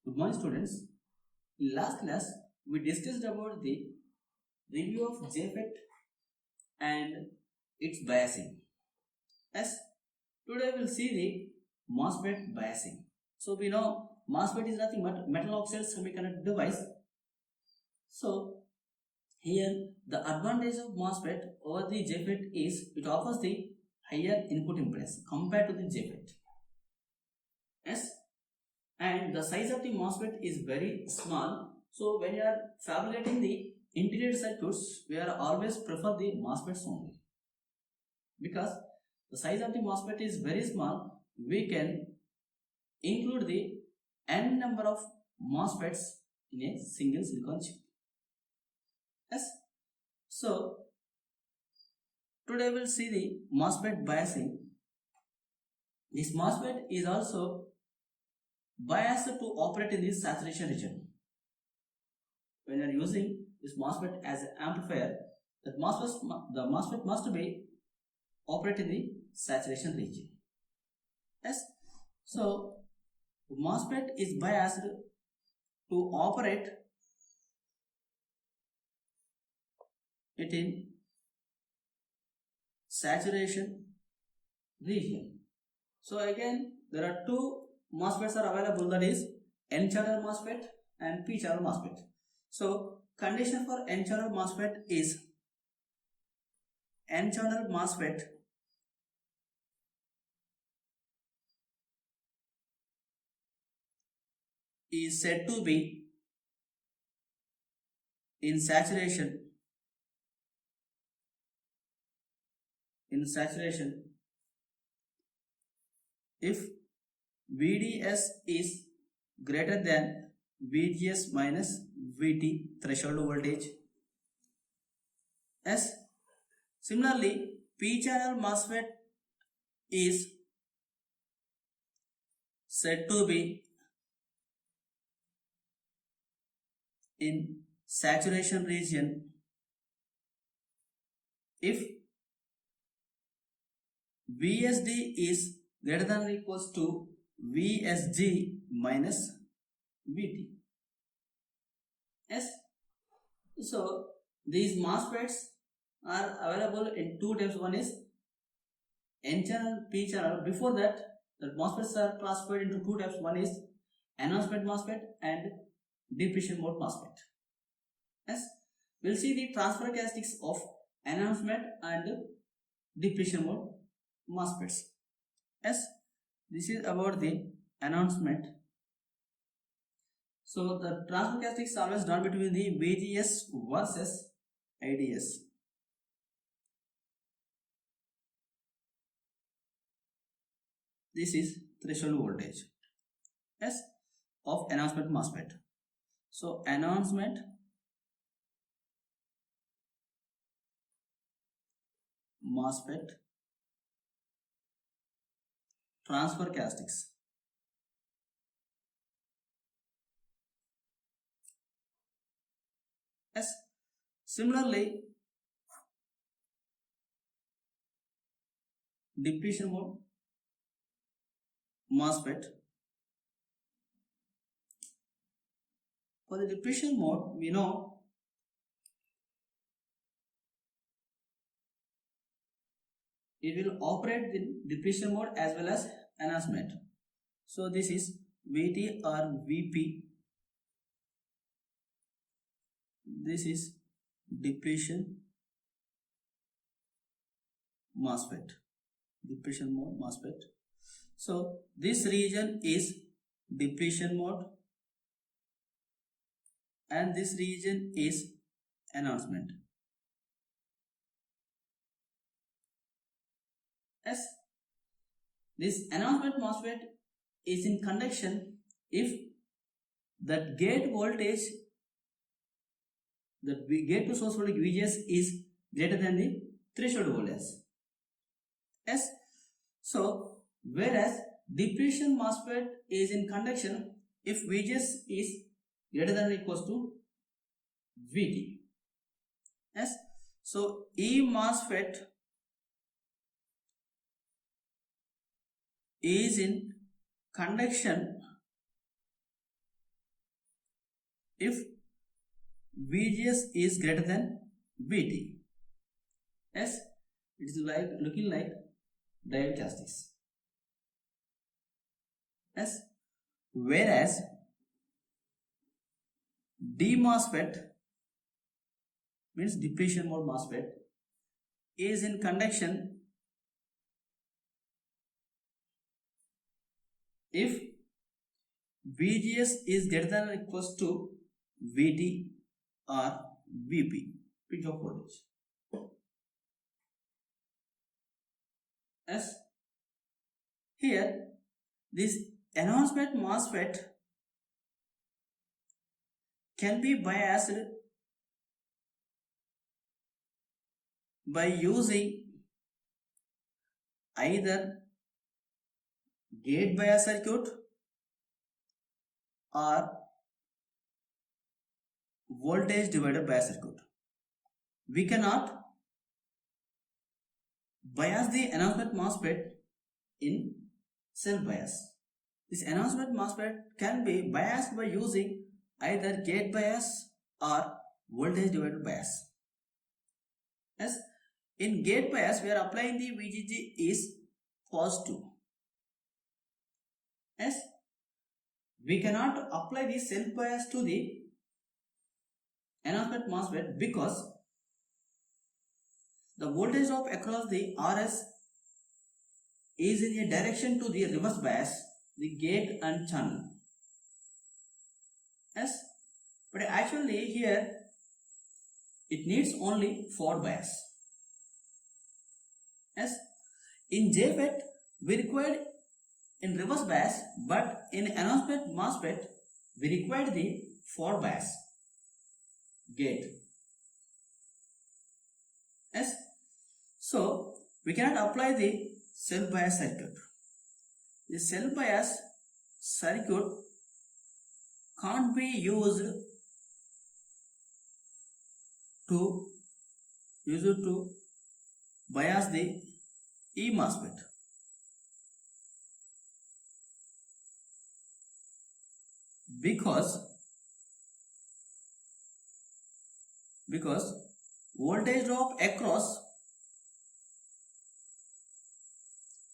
Good morning, students. In last class, we discussed about the review of JFET and its biasing. As today we'll see the MOSFET biasing. So we know MOSFET is nothing but metal oxide semiconductor device. So here the advantage of MOSFET over the JFET is it offers the higher input impedance compared to the JFET. Yes. And the size of the MOSFET is very small. So when you are fabricating the integrated circuits, we are always prefer the MOSFETs only. Because the size of the MOSFET is very small, we can include the n number of MOSFETs in a single silicon chip. Yes. So today we'll see the MOSFET biasing. This MOSFET is also biased to operate in the saturation region. When you are using this MOSFET as an amplifier, the MOSFET must be operate in the saturation region. Yes. So MOSFET is biased to operate it in saturation region. So again, there are two MOSFETs are available, that is N-channel MOSFET and P-channel MOSFET. So condition for N-channel MOSFET is N-channel MOSFET is said to be in saturation if VDS is greater than VGS minus VT threshold voltage. Yes. Similarly, P-channel MOSFET is said to be in saturation region if VSD is greater than or equals to VSG minus VT. Yes. So these MOSFETs are available in two types. One is N-channel, P-channel. Before that, the MOSFETs are classified into two types. One is enhancement MOSFET and depletion mode MOSFET. Yes. We'll see the transfer characteristics of enhancement and depletion mode MOSFETs. Yes. This is about the enhancement. So the transfer characteristics are always done between the VGS versus IDS. This is threshold voltage, yes, of enhancement MOSFET. So enhancement MOSFET transfer characteristics. Yes. Similarly, depletion mode MOSFET. For the depletion mode, we know it will operate the depletion mode as well as enhancement. So this is VT or VP. This is depletion MOSFET, depletion mode MOSFET. So this region is depletion mode and this region is enhancement. Yes. This enhancement MOSFET is in conduction if the gate voltage, the gate to source voltage VGS is greater than the threshold voltage. Yes. So whereas depletion MOSFET is in conduction if VGS is greater than or equals to VT. Yes. So E MOSFET is in conduction if VGS is greater than VT. Yes, it is like looking like diastasis. Yes, whereas D MOSFET means depletion mode MOSFET is in conduction if VGS is greater than or equals to VT or VP, pitch of voltage. Yes, here this enhancement MOSFET can be biased by using either gate bias circuit or voltage divider bias circuit. We cannot bias the enhancement MOSFET in self bias. This enhancement MOSFET can be biased by using either gate bias or voltage divider bias. Yes, in gate bias we are applying the VGG is positive. Yes, we cannot apply the self bias to the enhancement MOSFET because the voltage drop across the RS is in a direction to the reverse bias, the gate and channel. Yes, but actually here it needs only forward bias. Yes, in JFET we required in reverse bias, but in enhancement MOSFET we required the forward bias gate. Yes, so we cannot apply the self bias circuit. The self bias circuit can't be used to bias the E MOSFET. Because voltage drop across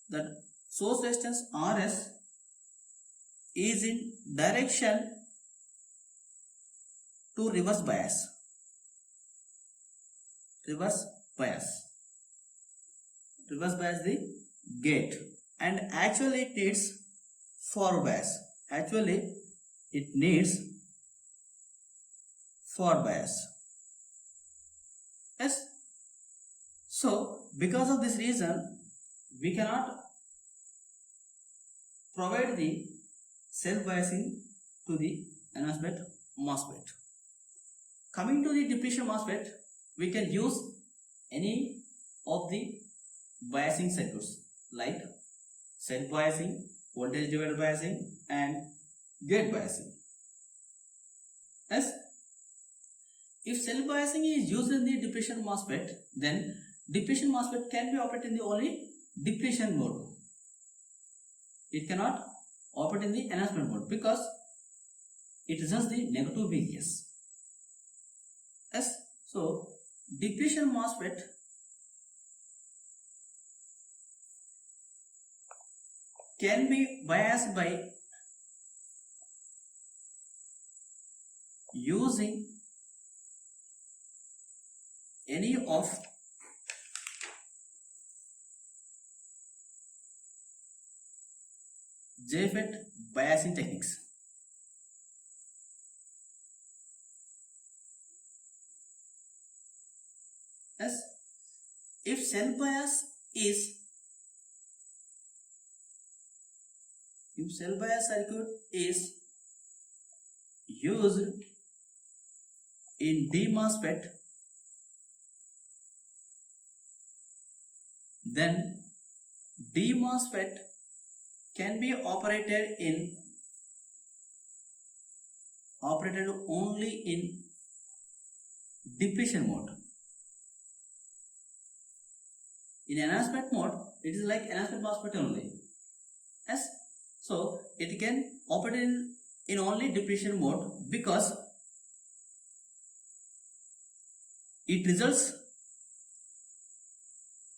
the source resistance RS is in direction to reverse bias. Reverse bias the gate, and actually it needs forward bias. Yes, so because of this reason we cannot provide the self biasing to the enhancement MOSFET. Coming to the depletion MOSFET, we can use any of the biasing circuits like self biasing, voltage divider biasing and gate biasing. Yes, if self biasing is used in the depletion MOSFET, then depletion MOSFET can be operated in the only depletion mode. It cannot operate in the enhancement mode because it is just the negative VGS. Yes, so depletion MOSFET can be biased by using any of JFET biasing techniques. Yes, if self bias circuit is used in D MOSFET, then D MOSFET can be operated only in depletion mode. In enhancement mode, it is like enhancement MOSFET only. Yes, so it can operate in only depletion mode because it results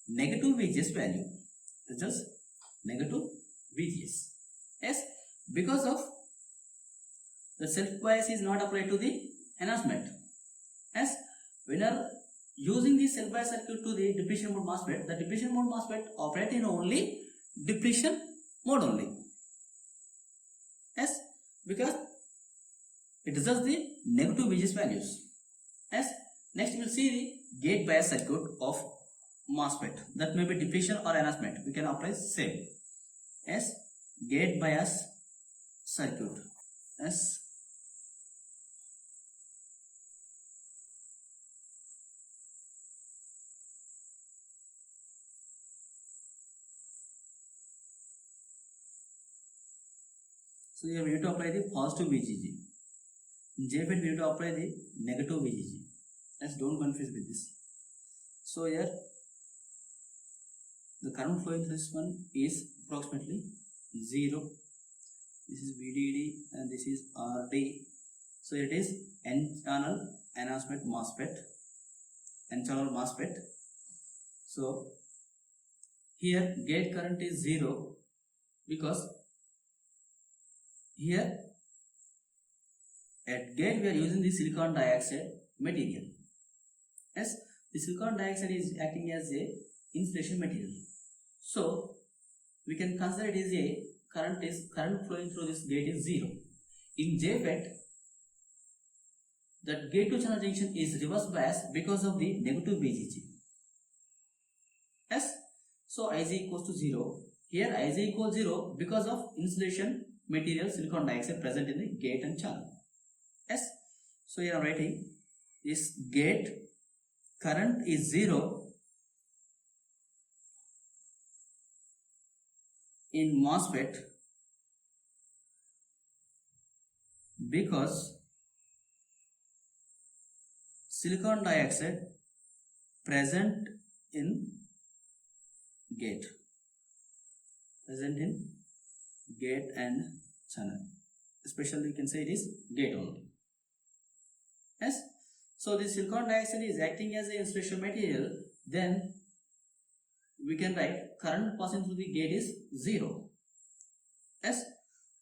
negative VGS value. Results negative VGS. Yes, because of the self bias is not applied to the enhancement. As when you are using the self bias circuit to the depletion mode MOSFET, the depletion mode MOSFET operate in only depletion mode only. Yes, because it results the negative VGS values. As next we will see the gate bias circuit of MOSFET, that may be depletion or enhancement. We can apply same as gate bias circuit. As so here we need to apply the positive VGG. In JFET we need to apply the negative VGG. As don't confuse with this. So here the current flowing through this one is approximately 0. This is VDD and this is RD. So it is N channel enhancement MOSFET. N channel MOSFET. So here gate current is 0 because here at gate we are using the silicon dioxide material. As the silicon dioxide is acting as a insulation material, so we can consider it is a current flowing through this gate is 0. In JFET, that gate to channel junction is reverse bias because of the negative VGG. Yes, so Ig equals to 0. Here Ig equals 0 because of insulation material silicon dioxide present in the gate and channel. Yes, so here I am writing this gate current is 0 in MOSFET because silicon dioxide present in gate and channel, especially you can say it is gate only. Yes, so the silicon dioxide is acting as a insulation material, then we can write current passing through the gate is 0. Yes,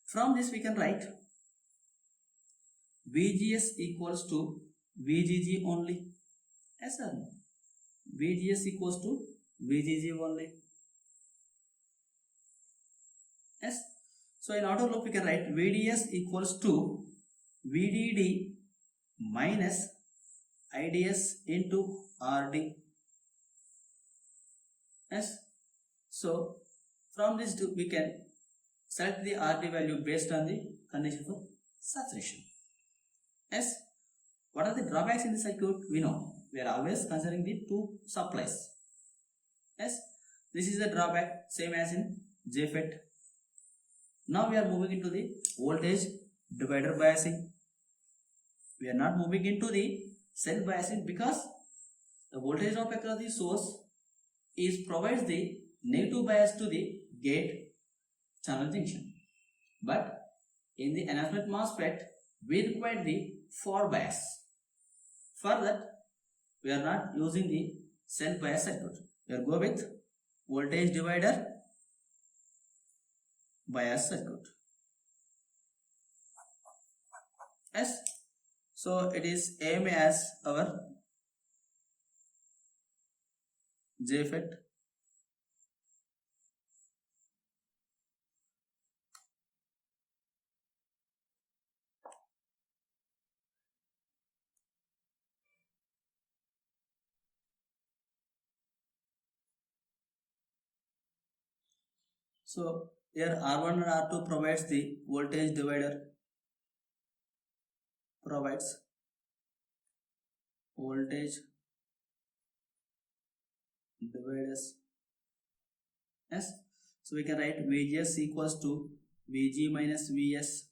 from this we can write VGS equals to VGG only. Yes or no? VGS equals to VGG only. Yes, so in outer loop we can write VDS equals to VDD minus IDS into RD. Yes, so from this we can select the RD value based on the condition for saturation. Yes, what are the drawbacks in the circuit? We know we are always considering the two supplies. Yes, this is the drawback, same as in JFET. Now we are moving into the voltage divider biasing. We are not moving into the self biasing because the voltage drop across the source provides the negative bias to the gate channel junction. But in the enhancement MOSFET, we require the forward bias. For that, we are not using the self bias circuit. We will go with voltage divider bias circuit. Yes, so it is same as our JFET. So here R1 and R2 provides the voltage divider, provides voltage dividers. Yes, so we can write VGS equals to VG minus VS.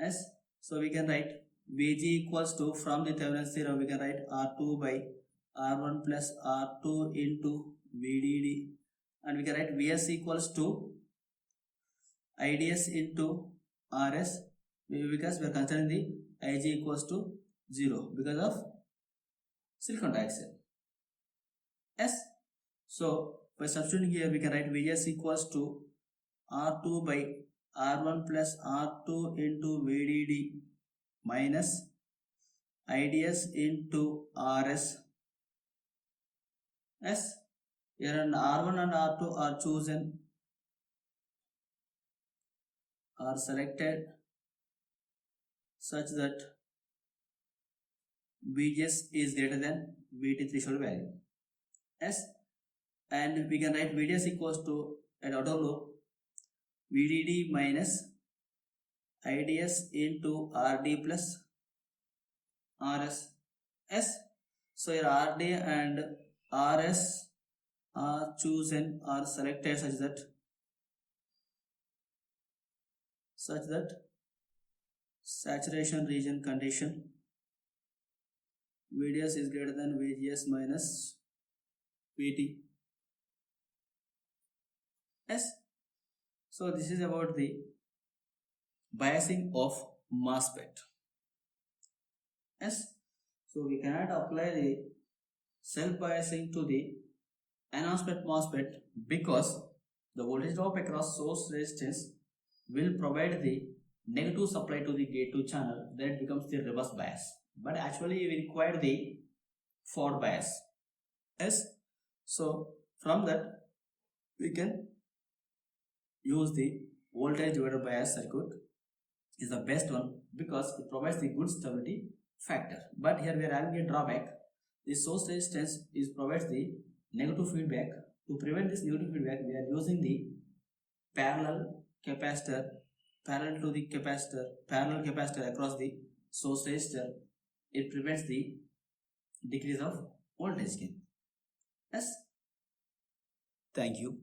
Yes, so we can write VG equals to, from the Thevenin's theorem we can write R2 by R1 plus R2 into VDD, and we can write Vs equals to IDS into RS because we are considering the Ig equals to 0 because of silicon dioxide. Yes. So by substituting here, we can write Vgs equals to R2 by R1 plus R2 into VDD minus IDS into RS. Yes. Here and R1 and R2 are chosen, are selected such that Vgs is greater than VT threshold value. Yes. And we can write Vds equals to, at auto loop, VDD minus IDS into RD plus RS. S. So here RD and RS are chosen or selected such that saturation region condition VDS is greater than VGS minus VT. Yes. So this is about the biasing of MOSFET. Yes. So we cannot apply the self-biasing to the enhancement MOSFET because the voltage drop across source resistance will provide the negative supply to the gate 2 channel. Then it becomes the reverse bias. But actually we require the forward bias. Yes. So from that we can use the voltage divider bias circuit is the best one because it provides the good stability factor. But here we are having a drawback. The source resistance provides the negative feedback. To prevent this negative feedback, we are using the parallel capacitor across the source resistor. It prevents the decrease of voltage gain. Yes. Thank you.